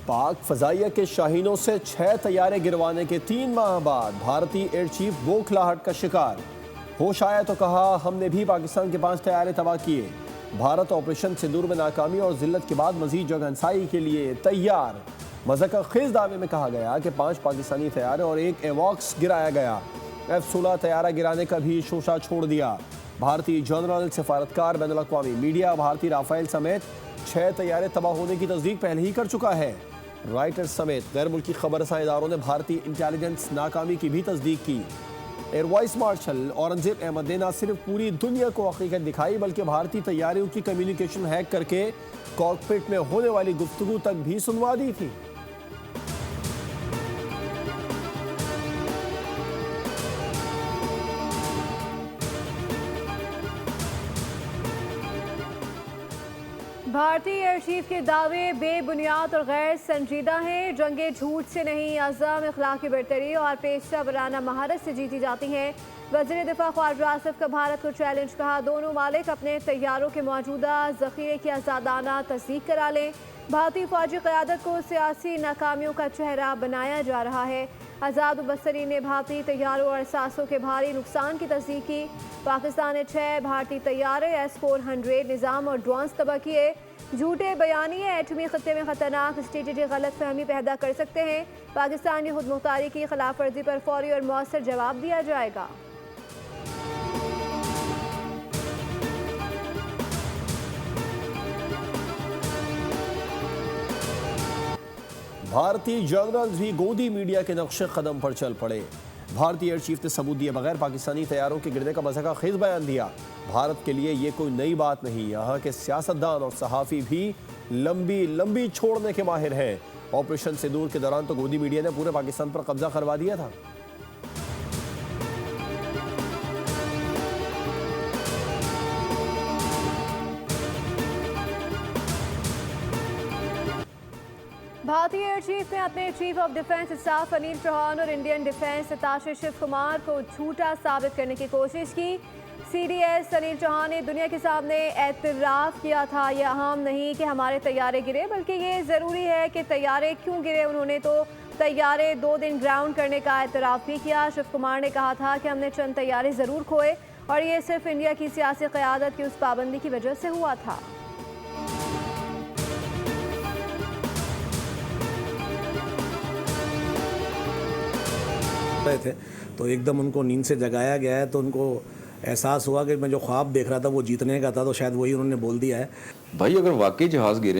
पाक फजाइया के शाहीनों से 6 तैयारे गिरवाने के 3 माह बाद भारतीय एयर चीफ बौखलाहट का शिकार। होश आया तो कहा हमने भी पाकिस्तान के 5 तैयारे तबाह किए। भारत ऑपरेशन सिंदूर में नाकामी और जिल्लत के बाद मजीद जगहंसाई के लिए तैयार। मज़ाक़ खेज दावे में कहा गया कि 5 पाकिस्तानी तैयारे और 1 एवॉक्स गिराया गया। F-16 तैयारा गिराने का भी शोशा छोड़ दिया। भारतीय जनरल, सफारतकार, बैनुल अक़वामी मीडिया भारतीय राफेल समेत 6 तैयारे तबाह होने की तस्दीक पहले ही कर चुका है। राइटर्स समेत गैर मुल्की खबर रसां इदारों ने भारतीय इंटेलिजेंस नाकामी की भी तस्दीक की। Air vice marshal Aurangzeb Ahmed ने न सिर्फ पूरी दुनिया को हकीकत दिखाई बल्कि भारतीय तैयारियों की कम्युनिकेशन हैक करके कॉकपिट में होने वाली गुफ्तगू तक भी सुनवा दी थी। भारतीय एयर चीफ के दावे बेबुनियाद और गैर संजीदा हैं। जंगे झूठ से नहीं, अज़म, इखलाकी बरतरी और पेशा वराना महारत से जीती जाती हैं। वज़ीर दिफा ख्वाजा आसिफ का भारत को चैलेंज, कहा दोनों मालिक अपने तैयारों के मौजूदा ज़ख़ीरे की आज़ादाना तस्दीक करा लें। भारतीय फ़ौजी क़यादत को सियासी नाकामियों का चेहरा बनाया जा रहा है। आज़ाद बसरी ने भारतीय तैयारों और असासों के भारी नुकसान की तस्दीक की। पाकिस्तान ने 6 भारतीय तैयारे S-400 निज़ाम और ड्रोन्स तबाह किए। झूठे बयानिए एटमी खत्ते में खतरनाक स्ट्रेटजी गलत फहमी पैदा कर सकते हैं। पाकिस्तान की खुद मुख्तारी की खिलाफ वर्जी पर फौरी और मौसर जवाब दिया जाएगा। भारतीय जनरल्स भी गोदी मीडिया के नक्शे कदम पर चल पड़े। भारतीय एयर चीफ ने सबूत दिए बगैर पाकिस्तानी तैयारों के गिरने का मज़ाक़ खेज बयान दिया। भारत के लिए ये कोई नई बात नहीं, यहाँ के सियासतदान और सहाफ़ी भी लंबी छोड़ने के माहिर हैं। ऑपरेशन सिंदूर के दौरान तो गोदी मीडिया ने पूरे पाकिस्तान पर कब्जा करवा दिया था। भारतीय एयर चीफ ने अपने chief of defence staff Anil Chauhan और Indian defence attache Shiv Kumar को झूठा साबित करने की कोशिश की। CDS अनिल चौहान ने दुनिया के सामने एतराफ़ किया था, यह अहम नहीं कि हमारे तैयारे गिरे बल्कि ये ज़रूरी है कि तैयारे क्यों गिरे। उन्होंने तो तैयारे 2 दिन ग्राउंड करने का एतराफ़ भी किया। शिव कुमार ने कहा था कि हमने चंद तैयारे ज़रूर खोए और ये सिर्फ इंडिया की सियासी क़यादत की उस पाबंदी की वजह से हुआ था। थे तो एकदम उनको नींद से जगाया गया है, तो उनको एहसास हुआ कि मैं जो ख्वाब देख रहा था वो जीतने का था, तो शायद वही उन्होंने बोल दिया है। भाई अगर वाकई जहाज़ गिरे